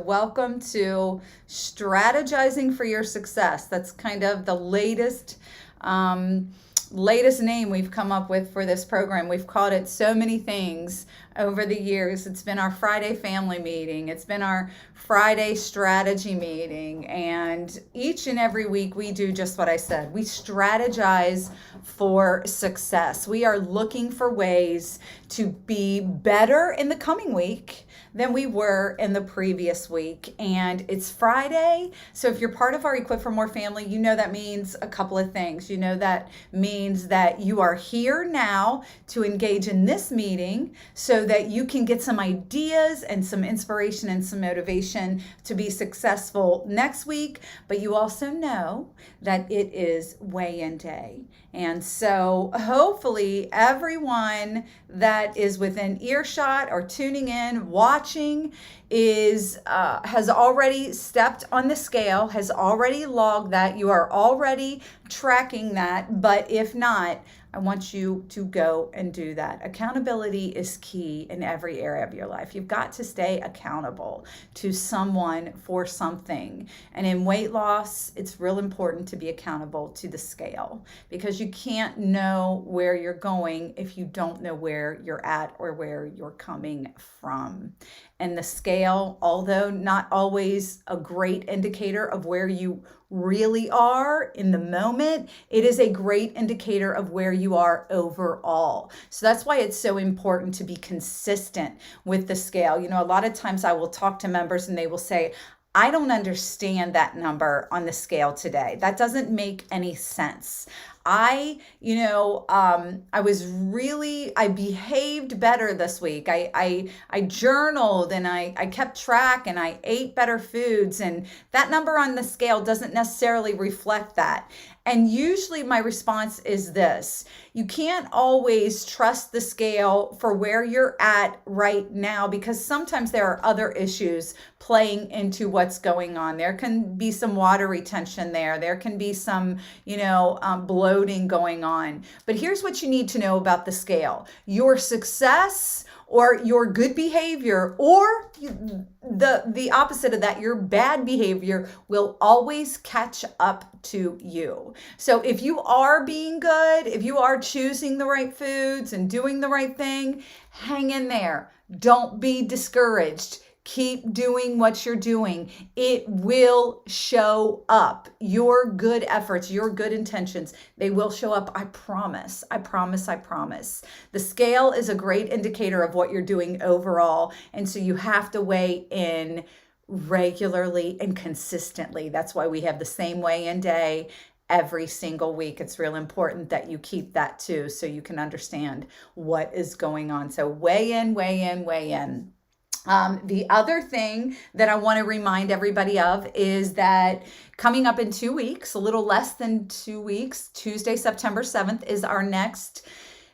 Welcome to Strategizing for Your Success. That's kind of the latest name we've come up with for this program. We've called it so many things over the years. It's been our Friday family meeting. It's been our Friday strategy meeting. And each and every week we do just what I said. We strategize for success. We are looking for ways to be better in the coming week than we were in the previous week. And it's Friday. So if you're part of our Equip for More family, you know that means a couple of things. You know that means that you are here now to engage in this meeting so that you can get some ideas and some inspiration and some motivation to be successful next week. But you also know that it is weigh-in day. And so hopefully everyone that is within earshot or tuning in, watching, has already stepped on the scale, has already logged that. You are already tracking that. But if not, I want you to go and do that. Accountability is key in every area of your life. You've got to stay accountable to someone for something. And in weight loss, it's real important to be accountable to the scale, because you can't know where you're going if you don't know where you're at or where you're coming from. And the scale, although not always a great indicator of where you really are in the moment, it is a great indicator of where you are overall. So that's why it's so important to be consistent with the scale. You know, a lot of times I will talk to members and they will say, I don't understand that number on the scale today. That doesn't make any sense. I behaved better this week. I journaled and I kept track and I ate better foods, and that number on the scale doesn't necessarily reflect that. And usually my response is this: you can't always trust the scale for where you're at right now, because sometimes there are other issues playing into what's going on. There can be some water retention there. There can be some, bloating going on. But here's what you need to know about the scale. Your success or your good behavior, or the opposite of that, your bad behavior, will always catch up to you. So if you are being good, if you are choosing the right foods and doing the right thing, hang in there. Don't be discouraged. Keep doing what you're doing. It will show up. Your good efforts, your good intentions, they will show up. I promise. I promise. I promise. The scale is a great indicator of what you're doing overall. And so you have to weigh in regularly and consistently. That's why we have the same weigh-in day every single week. It's real important that you keep that too, so you can understand what is going on. So weigh in, weigh in, weigh in. The other thing that I want to remind everybody of is that coming up in 2 weeks, a little less than 2 weeks, Tuesday, September 7th, is our next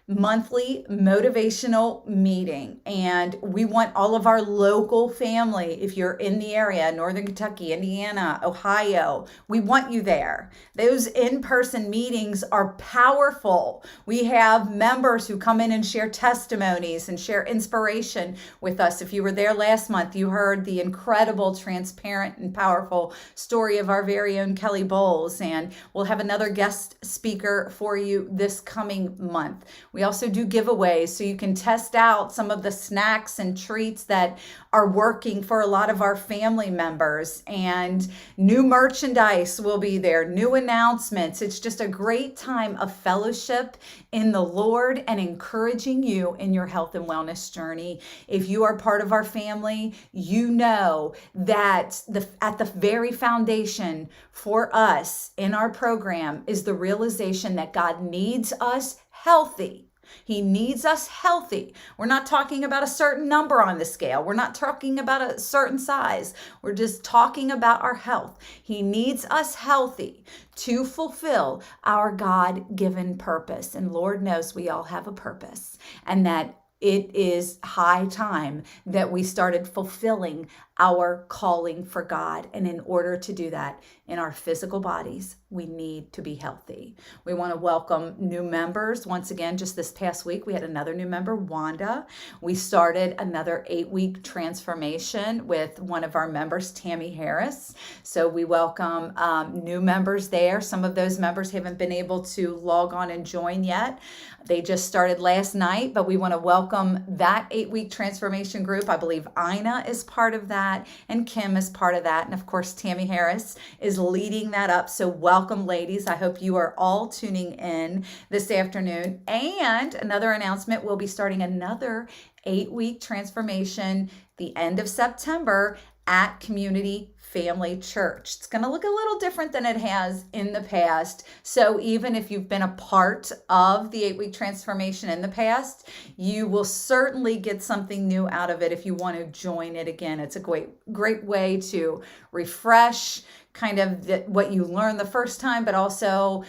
monthly motivational meeting. And we want all of our local family, if you're in the area, Northern Kentucky, Indiana, Ohio, we want you there. Those in-person meetings are powerful. We have members who come in and share testimonies and share inspiration with us. If you were there last month, you heard the incredible, transparent, and powerful story of our very own Kelly Bowles. And we'll have another guest speaker for you this coming month. We also do giveaways, so you can test out some of the snacks and treats that are working for a lot of our family members. And new merchandise will be there, new announcements. It's just a great time of fellowship in the Lord and encouraging you in your health and wellness journey. If you are part of our family, you know that at the very foundation for us in our program is the realization that God needs us healthy. He needs us healthy. We're not talking about a certain number on the scale. We're not talking about a certain size. We're just talking about our health. He needs us healthy to fulfill our God-given purpose. And Lord knows we all have a purpose, and that it is high time that we started fulfilling our calling for God. And in order to do that in our physical bodies, we need to be healthy. We want to welcome new members. Once again, just this past week, we had another new member, Wanda. We started another 8-week transformation with one of our members, Tammy Harris. So we welcome new members there. Some of those members haven't been able to log on and join yet. They just started last night, but we want to welcome that 8-week transformation group. I believe Ina is part of that, and Kim is part of that. And of course, Tammy Harris is leading that up. So welcome, ladies. I hope you are all tuning in this afternoon. And another announcement, we'll be starting another 8-week transformation the end of September at Community Family Church. It's going to look a little different than it has in the past. So even if you've been a part of the 8-week transformation in the past, you will certainly get something new out of it if you want to join it again. It's a great way to refresh kind of what you learned the first time, but also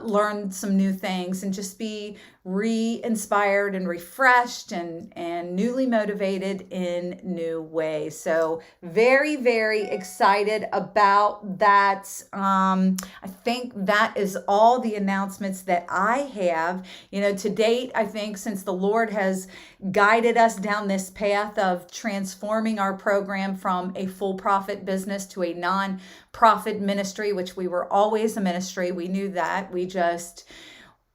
learn some new things and just be re-inspired and refreshed and newly motivated in new ways. So very, very excited about that. I think that is all the announcements that I have. To date, I think since the Lord has guided us down this path of transforming our program from a full profit business to a non-profit ministry, which we were always a ministry. We knew that. We just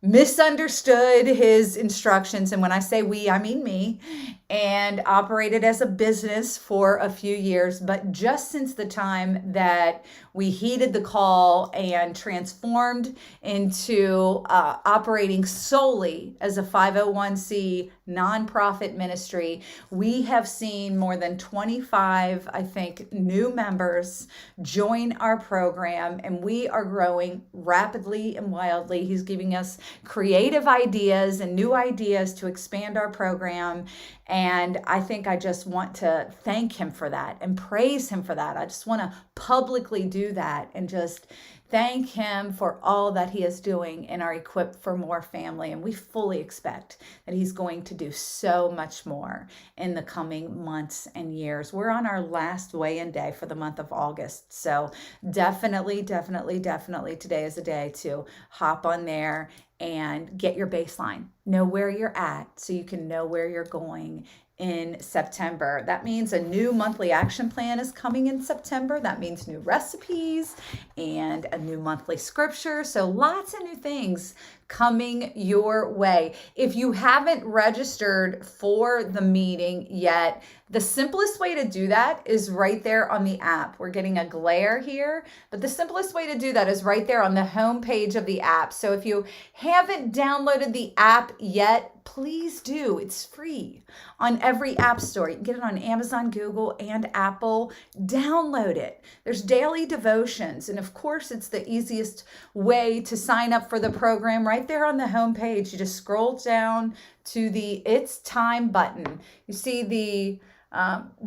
misunderstood his instructions. And when I say we, I mean me, and operated as a business for a few years. But just since the time that we heeded the call and transformed into operating solely as a 501c nonprofit ministry, we have seen more than 25, I think, new members join our program, and we are growing rapidly and wildly. He's giving us creative ideas and new ideas to expand our program. And I think I just want to thank him for that and praise him for that. I just want to publicly do that and just thank him for all that he is doing in our Equip for More family. And we fully expect that he's going to do so much more in the coming months and years. We're on our last weigh-in day for the month of August. So definitely today is a day to hop on there and get your baseline. Know where you're at so you can know where you're going in September. That means a new monthly action plan is coming in September. That means new recipes and a new monthly scripture. So lots of new things coming your way. If you haven't registered for the meeting yet, the simplest way to do that is right there on the app. We're getting a glare here, but the simplest way to do that is right there on the home page of the app. So if you haven't downloaded the app yet, please do. It's free on every app store. You can get it on Amazon, Google, and Apple. Download it. There's daily devotions. And of course, it's the easiest way to sign up for the program right there on the home page. You just scroll down to the It's Time button. You see the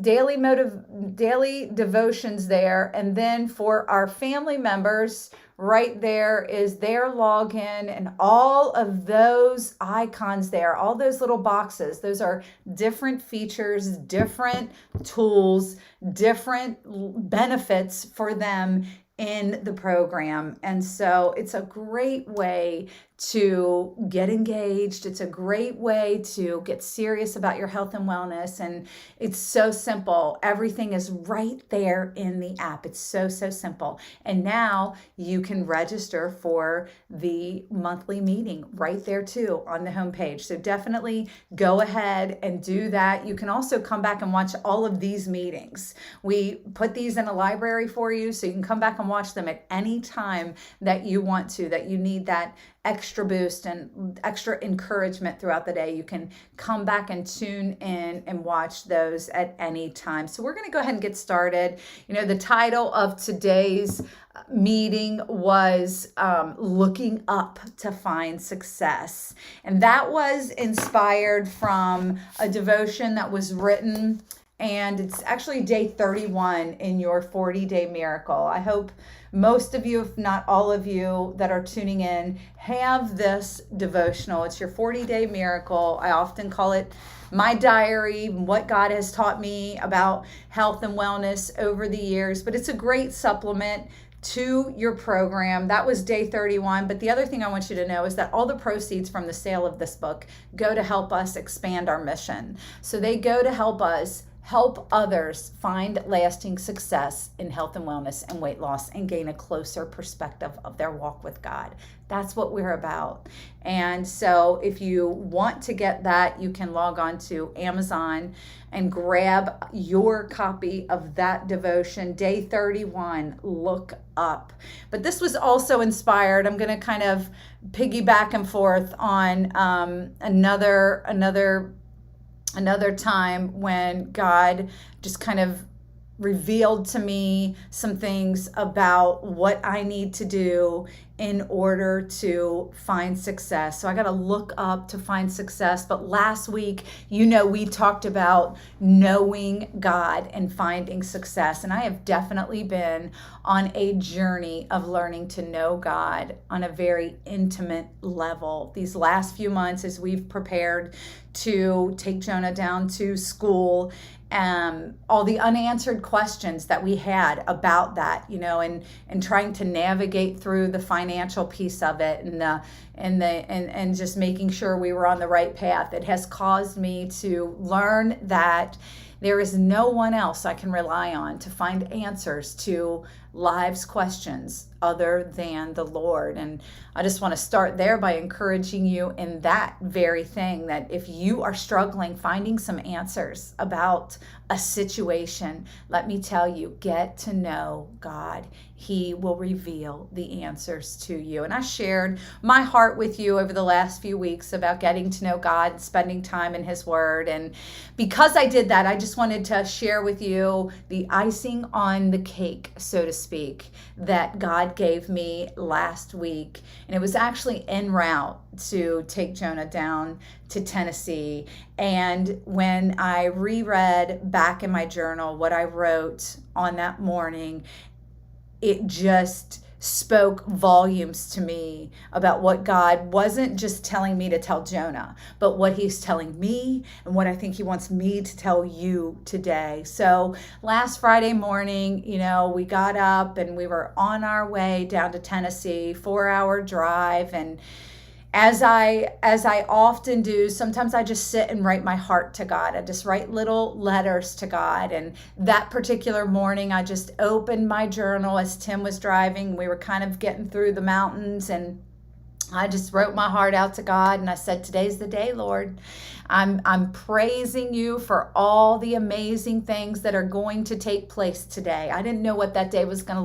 daily devotions there. And then for our family members, right there is their login, and all of those icons there, all those little boxes, those are different features, different tools, different benefits for them in the program. And so it's a great way to get engaged. It's a great way to get serious about your health and wellness. And it's so simple. Everything is right there in the app. It's so simple. And now you can register for the monthly meeting right there too on the homepage. So definitely go ahead and do that. You can also come back and watch all of these meetings. We put these in a library for you, so you can come back and watch them at any time that you want to, that you need that extra boost and extra encouragement throughout the day. You can come back and tune in and watch those at any time. So we're going to go ahead and get started. The title of today's meeting was Looking Up to Find Success. And that was inspired from a devotion that was written And it's actually day 31 in your 40-day miracle. I hope most of you, if not all of you that are tuning in, have this devotional. It's your 40-day miracle. I often call it my diary, what God has taught me about health and wellness over the years, but it's a great supplement to your program. That was day 31. But the other thing I want you to know is that all the proceeds from the sale of this book go to help us expand our mission. So they go to help us help others find lasting success in health and wellness and weight loss and gain a closer perspective of their walk with God. That's what we're about. And so if you want to get that, you can log on to Amazon and grab your copy of that devotion, day 31, Look Up. But this was also inspired. I'm going to kind of piggyback and forth on another time when God just kind of revealed to me some things about what I need to do in order to find success. So I got to look up to find success. But last week, we talked about knowing God and finding success. And I have definitely been on a journey of learning to know God on a very intimate level. These last few months, as we've prepared to take Jonah down to school, all the unanswered questions that we had about that, and trying to navigate through the financial piece of it and just making sure we were on the right path. It has caused me to learn that there is no one else I can rely on to find answers to life's questions other than the Lord. And I just want to start there by encouraging you in that very thing, that if you are struggling finding some answers about a situation, let me tell you, get to know God. He will reveal the answers to you. And I shared my heart with you over the last few weeks about getting to know God, spending time in His Word. And because I did that, I just wanted to share with you the icing on the cake, so to speak, that God gave me last week. And it was actually en route to take Jonah down to Tennessee. And when I reread back in my journal what I wrote on that morning, it just spoke volumes to me about what God wasn't just telling me to tell Jonah, but what He's telling me and what I think He wants me to tell you today. So last Friday morning, we got up and we were on our way down to Tennessee, 4-hour drive. And as I often do, sometimes I just sit and write my heart to God. I just write little letters to God. And that particular morning, I just opened my journal as Tim was driving. We were kind of getting through the mountains, and I just wrote my heart out to God, and I said, today's the day, Lord. I'm praising you for all the amazing things that are going to take place today. I didn't know what that day was going to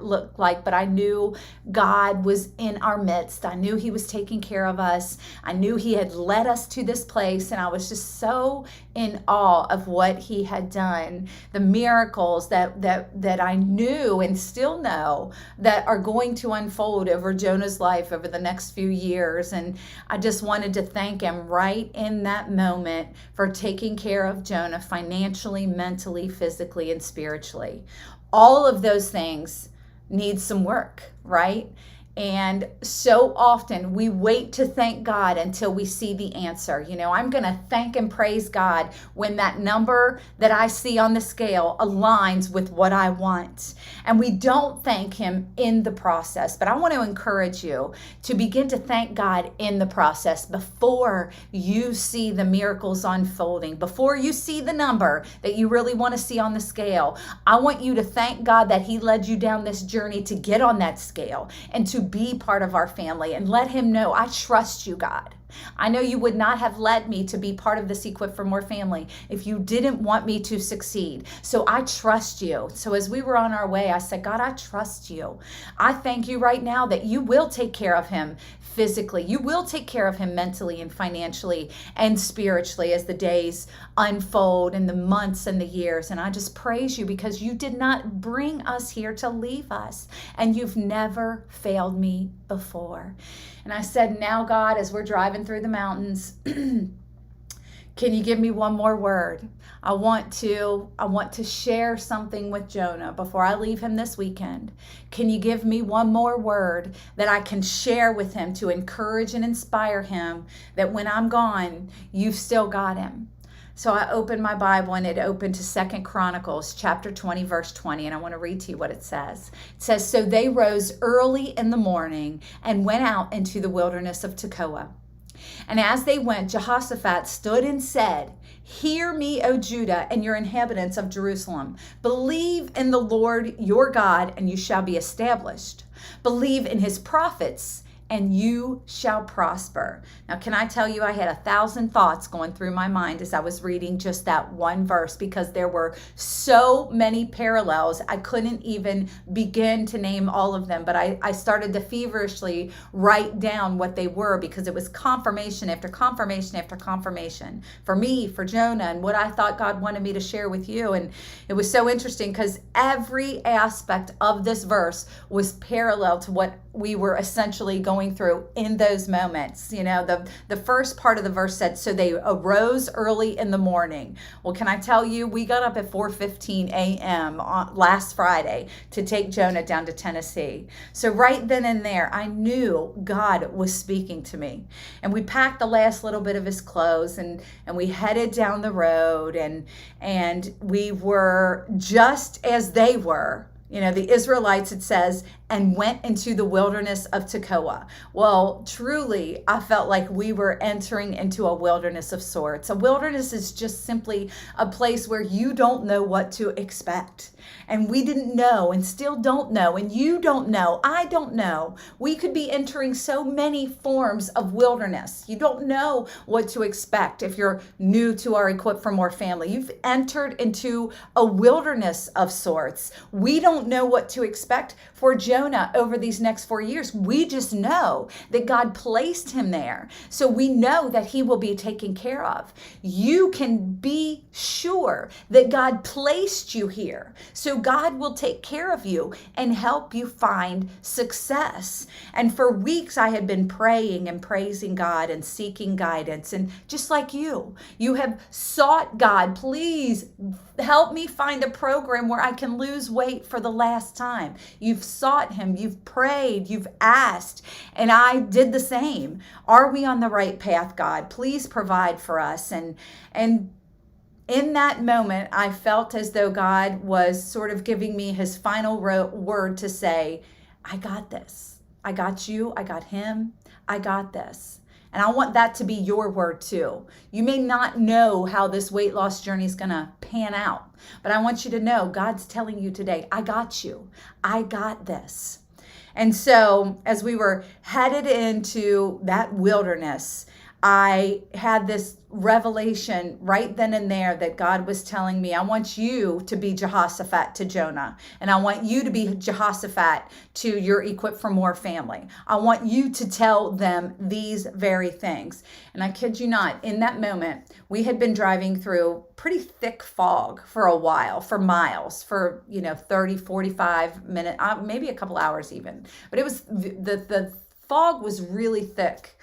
look like, but I knew God was in our midst. I knew He was taking care of us. I knew He had led us to this place, and I was just so in awe of what He had done, the miracles that I knew and still know that are going to unfold over Jonah's life over the next few years. And I just wanted to thank Him right in that moment for taking care of Jonah financially, mentally, physically, and spiritually. All of those things need some work, right? And so often we wait to thank God until we see the answer. I'm going to thank and praise God when that number that I see on the scale aligns with what I want. And we don't thank Him in the process. But I want to encourage you to begin to thank God in the process before you see the miracles unfolding, before you see the number that you really want to see on the scale. I want you to thank God that He led you down this journey to get on that scale and to be part of our family, and let Him know, I trust you, God. I know you would not have led me to be part of this Equip for More family if you didn't want me to succeed. So I trust you. So as we were on our way, I said, God, I trust you. I thank you right now that you will take care of him physically. You will take care of him mentally and financially and spiritually as the days unfold and the months and the years. And I just praise you because you did not bring us here to leave us, and you've never failed me before. And I said, now God, as we're driving through the mountains, Can you give me one more word? I want to share something with Jonah before I leave him this weekend. Can you give me one more word that I can share with him to encourage and inspire him that when I'm gone, you've still got him? So I opened my Bible and it opened to 2 Chronicles chapter 20, verse 20, and I want to read to you what it says. It says, "So they rose early in the morning and went out into the wilderness of Tekoa. And as they went, Jehoshaphat stood and said, 'Hear me, O Judah, and your inhabitants of Jerusalem. Believe in the Lord your God, and you shall be established. Believe in his prophets, and you shall prosper.'" Now, can I tell you, I had 1,000 thoughts going through my mind as I was reading just that one verse, because there were so many parallels. I couldn't even begin to name all of them, but I started to feverishly write down what they were, because it was confirmation after confirmation after confirmation for me, for Jonah, and what I thought God wanted me to share with you. And it was so interesting because every aspect of this verse was parallel to what we were essentially going through in those moments. You know, the first part of the verse said, "So they arose early in the morning." Well, can I tell you, we got up at 4:15 a.m. last Friday to take Jonah down to Tennessee. So right then and there, I knew God was speaking to me. And we packed the last little bit of his clothes and we headed down the road, and we were just as they were. You know, the Israelites, it says, and went into the wilderness of Tekoa. Well, truly, I felt like we were entering into a wilderness of sorts. A wilderness is just simply a place where you don't know what to expect. And we didn't know and still don't know. And you don't know. I don't know. We could be entering so many forms of wilderness. You don't know what to expect if you're new to our Equip for More family. You've entered into a wilderness of sorts. We don't know what to expect for Jonah over these next 4 years. We just know that God placed him there. So we know that he will be taken care of. You can be sure that God placed you here. So God will take care of you and help you find success. And for weeks, I had been praying and praising God and seeking guidance. And just like you have sought God, please help me find a program where I can lose weight for the last time. You've sought him, you've prayed, you've asked, and I did the same. Are we on the right path, God? Please provide for us. And in that moment, I felt as though God was sort of giving me his final word to say, I got this. I got you. I got him. I got this. And I want that to be your word too. You may not know how this weight loss journey is going to pan out, but I want you to know God's telling you today, I got you. I got this. And so as we were headed into that wilderness, I had this revelation right then and there that God was telling me, I want you to be Jehoshaphat to Jonah, and I want you to be Jehoshaphat to your Equip for More family. I want you to tell them these very things. And I kid you not, in that moment, we had been driving through pretty thick fog for a while, for miles, for 30, 45 minutes, maybe a couple hours even. But it was the fog was really thick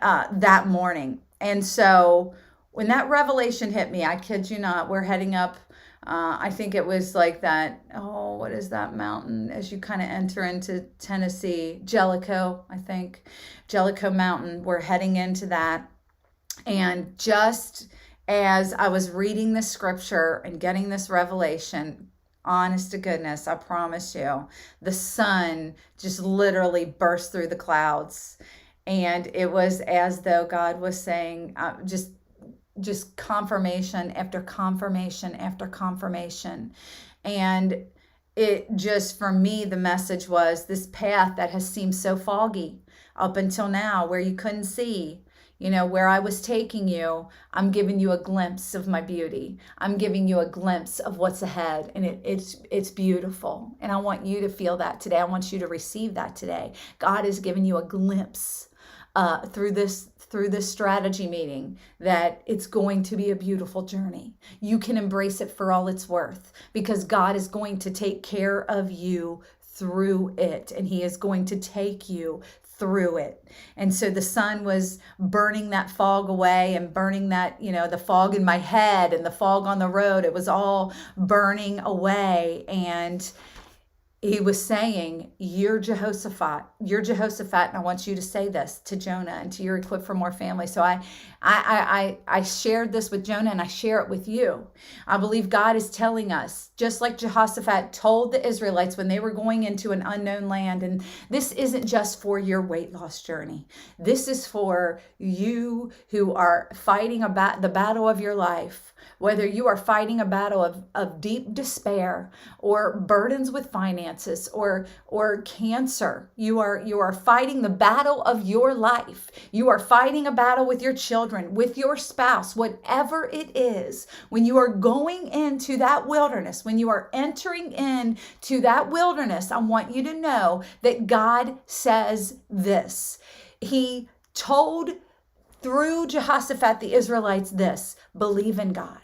that morning. And so when that revelation hit me, I kid you not, we're heading up, I think it was like that, what is that mountain as you kind of enter into Tennessee? Jellicoe, I think. Jellicoe Mountain. We're heading into that. And just as I was reading the scripture and getting this revelation, honest to goodness, I promise you, the sun just literally burst through the clouds. And it was as though God was saying, just confirmation after confirmation after confirmation. And it just, for me, the message was this path that has seemed so foggy up until now, where you couldn't see, where I was taking you. I'm giving you a glimpse of my beauty. I'm giving you a glimpse of what's ahead. And it's beautiful. And I want you to feel that today. I want you to receive that today. God has given you a glimpse through this strategy meeting, that it's going to be a beautiful journey. You can embrace it for all it's worth, because God is going to take care of you through it, and he is going to take you through it. And so the sun was burning that fog away and burning that, the fog in my head and the fog on the road. It was all burning away. And he was saying, you're Jehoshaphat, and I want you to say this to Jonah and to your Equip for More family. So I shared this with Jonah, and I share it with you. I believe God is telling us, just like Jehoshaphat told the Israelites when they were going into an unknown land, and this isn't just for your weight loss journey. This is for you who are fighting the battle of your life. Whether you are fighting a battle of deep despair or burdens with finances or cancer, you are fighting the battle of your life. You are fighting a battle with your children, with your spouse, whatever it is. When you are going into that wilderness, when you are entering into that wilderness, I want you to know that God says this. He told through Jehoshaphat the Israelites this: believe in God.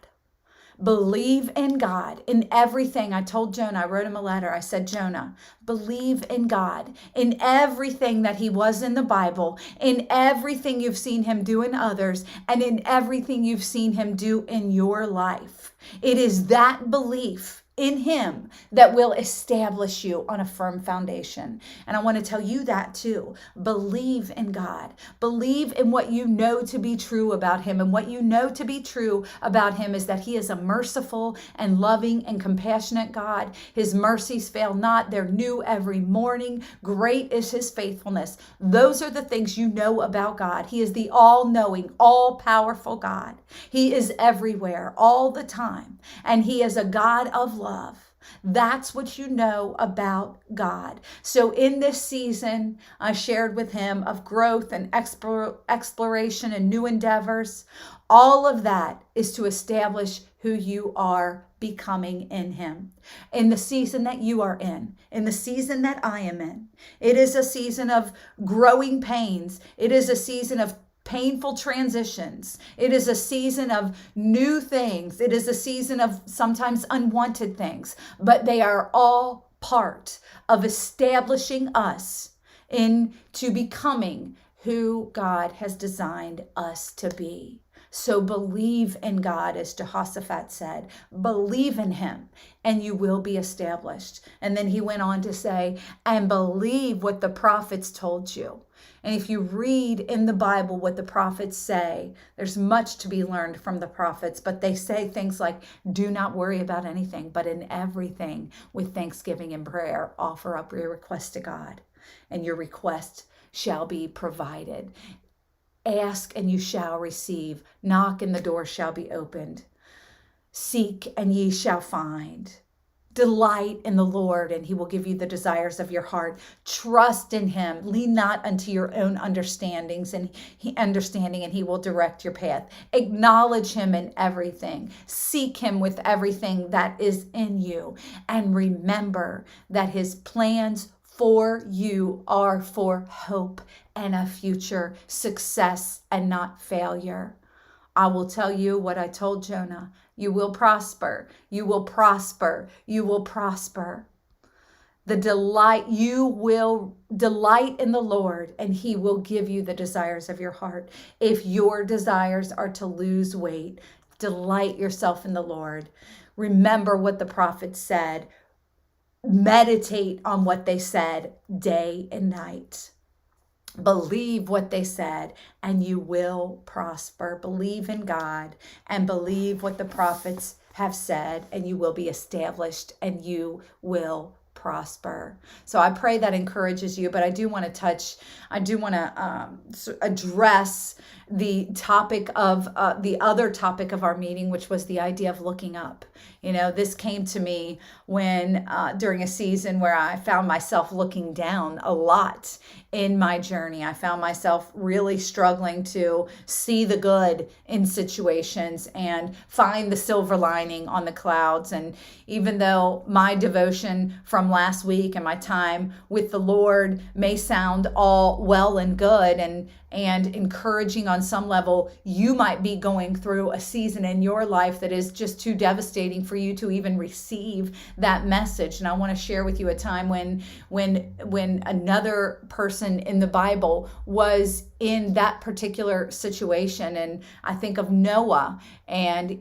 Believe in God in everything. I told Jonah, I wrote him a letter. I said, Jonah, believe in God in everything that he was in the Bible, in everything you've seen him do in others, and in everything you've seen him do in your life. It is that belief in him that will establish you on a firm foundation. And I want to tell you that too. Believe in God. Believe in what you know to be true about him. And what you know to be true about him is that he is a merciful and loving and compassionate God. His mercies fail not. They're new every morning. Great is his faithfulness. Those are the things you know about God. He is the all-knowing, all-powerful God. He is everywhere all the time. And he is a God of love. That's what you know about God. So in this season, I shared with him of growth and exploration and new endeavors. All of that is to establish who you are becoming in him. In the season that you are in the season that I am in, it is a season of growing pains. It is a season of painful transitions. It is a season of new things. It is a season of sometimes unwanted things, but they are all part of establishing us into becoming who God has designed us to be. So believe in God, as Jehoshaphat said. Believe in him, and you will be established. And then he went on to say, and believe what the prophets told you. And if you read in the Bible what the prophets say, there's much to be learned from the prophets, but they say things like, do not worry about anything, but in everything with thanksgiving and prayer, offer up your request to God, and your request shall be provided. Ask and you shall receive. Knock and the door shall be opened. Seek and ye shall find. Delight in the Lord, and he will give you the desires of your heart. Trust in him. Lean not unto your own understanding, and he will direct your path. Acknowledge him in everything. Seek him with everything that is in you. And remember that his plans for you are for hope and a future success and not failure. I will tell you what I told Jonah. You will prosper. You will prosper. You will prosper. You will delight in the Lord, and he will give you the desires of your heart. If your desires are to lose weight, delight yourself in the Lord. Remember what the prophets said. Meditate on what they said day and night. Believe what they said, and you will prosper. Believe in God and believe what the prophets have said, and you will be established and you will prosper. So I pray that encourages you, but I do want to address the topic of the other topic of our meeting, which was the idea of looking up. This came to me when during a season where I found myself looking down a lot in my journey. I found myself really struggling to see the good in situations and find the silver lining on the clouds. And even though my devotion from last week and my time with the Lord may sound all well and good and encouraging on some level, you might be going through a season in your life that is just too devastating for you to even receive that message. And I want to share with you a time when another person person in the Bible was in that particular situation. And I think of Noah, and,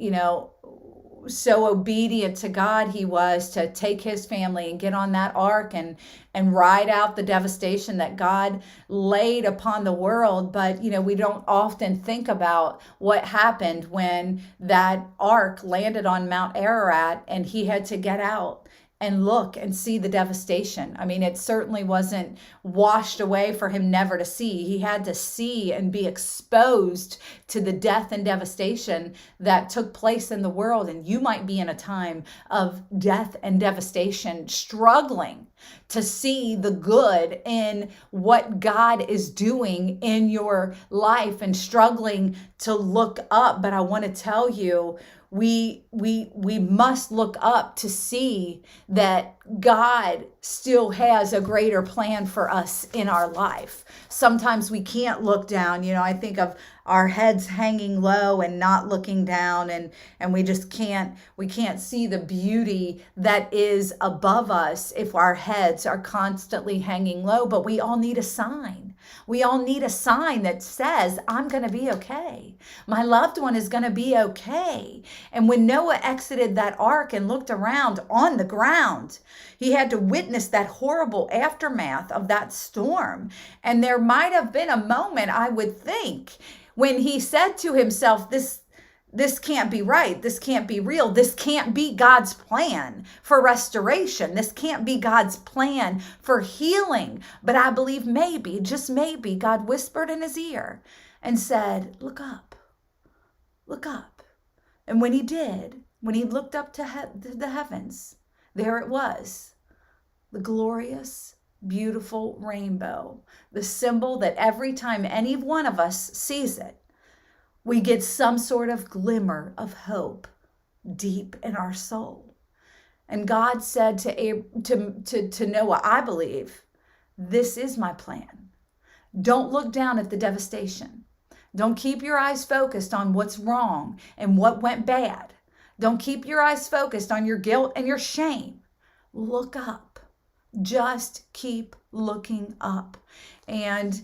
so obedient to God he was to take his family and get on that ark and ride out the devastation that God laid upon the world. But, we don't often think about what happened when that ark landed on Mount Ararat and he had to get out and look and see the devastation. I mean, it certainly wasn't washed away for him never to see. He had to see and be exposed to the death and devastation that took place in the world. And you might be in a time of death and devastation, struggling to see the good in what God is doing in your life and struggling to look up. But I want to tell you, we must look up to see that God still has a greater plan for us in our life. Sometimes we can't look down. I think of our heads hanging low and not looking down, and we just can't see the beauty that is above us if our heads are constantly hanging low. But we all need a sign. We all need a sign that says, I'm going to be okay. My loved one is going to be okay. And when Noah exited that ark and looked around on the ground, he had to witness that horrible aftermath of that storm. And there might have been a moment, I would think, when he said to himself, this can't be right. This can't be real. This can't be God's plan for restoration. This can't be God's plan for healing. But I believe maybe, just maybe, God whispered in his ear and said, look up, look up. And when he did, when he looked up to the heavens, there it was, the glorious, beautiful rainbow, the symbol that every time any one of us sees it, we get some sort of glimmer of hope deep in our soul. And God said to Noah, I believe this is my plan. Don't look down at the devastation. Don't keep your eyes focused on what's wrong and what went bad. Don't keep your eyes focused on your guilt and your shame. Look up. Just keep looking up. And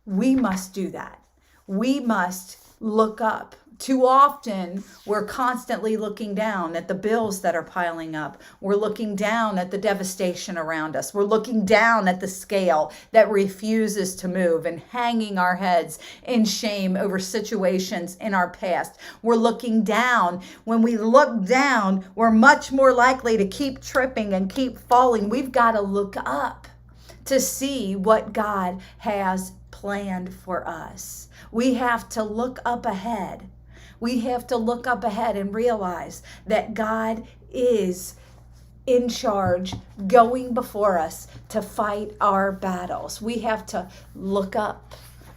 we must do that. We must look up. Too often, we're constantly looking down at the bills that are piling up. We're looking down at the devastation around us. We're looking down at the scale that refuses to move and hanging our heads in shame over situations in our past. We're looking down. When we look down, we're much more likely to keep tripping and keep falling. We've got to look up to see what God has planned for us. We have to look up ahead. We have to look up ahead and realize that God is in charge, going before us to fight our battles. We have to look up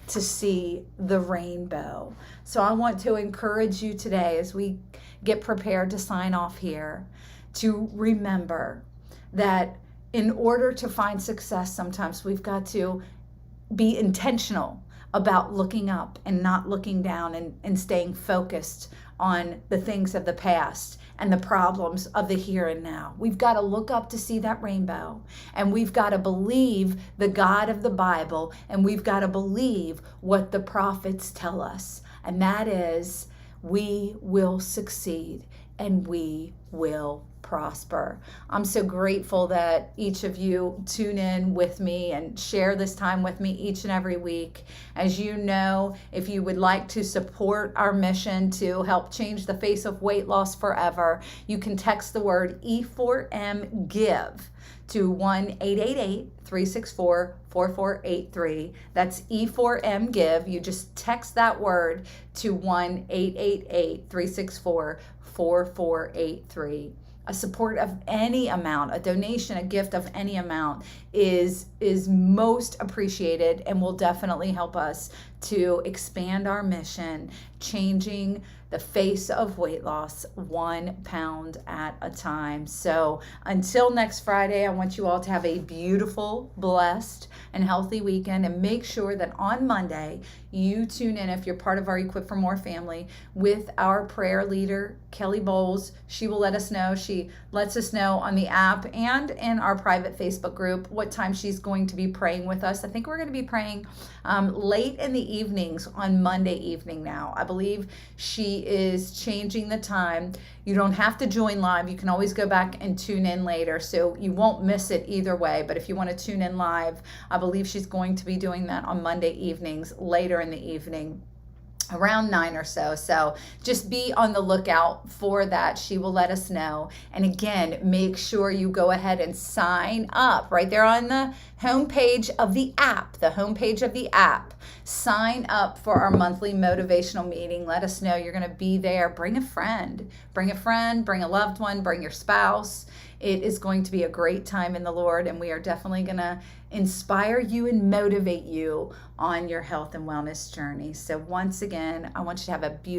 to see the rainbow. So I want to encourage you today as we get prepared to sign off here to remember that in order to find success, sometimes we've got to be intentional about looking up and not looking down and staying focused on the things of the past and the problems of the here and now. We've got to look up to see that rainbow, and we've got to believe the God of the Bible, and we've got to believe what the prophets tell us, and that is we will succeed and we will prosper. I'm so grateful that each of you tune in with me and share this time with me each and every week. As you know, if you would like to support our mission to help change the face of weight loss forever, you can text the word E4M GIVE to 1-888-364-4483. That's E4M GIVE. You just text that word to 1-888-364-4483. A support of any amount, a donation, a gift of any amount is most appreciated and will definitely help us to expand our mission, changing the face of weight loss, 1 pound at a time. So until next Friday, I want you all to have a beautiful, blessed, and healthy weekend. And make sure that on Monday, you tune in, if you're part of our Equip for More family, with our prayer leader, Kelly Bowles. She will let us know. She lets us know on the app and in our private Facebook group what time she's going to be praying with us. I think we're going to be praying late in the evenings on Monday evening now. I believe she is changing the time. You don't have to join live. You can always go back and tune in later, so you won't miss it either way. But if you want to tune in live, I believe she's going to be doing that on Monday evenings, later in the evening, around 9 or so. So just be on the lookout for that. She will let us know. And again, make sure you go ahead and sign up right there on the homepage of the app, Sign up for our monthly motivational meeting. Let us know you're going to be there. Bring a friend, bring a loved one, bring your spouse. It is going to be a great time in the Lord, and we are definitely going to inspire you and motivate you on your health and wellness journey. So once again, I want you to have a beautiful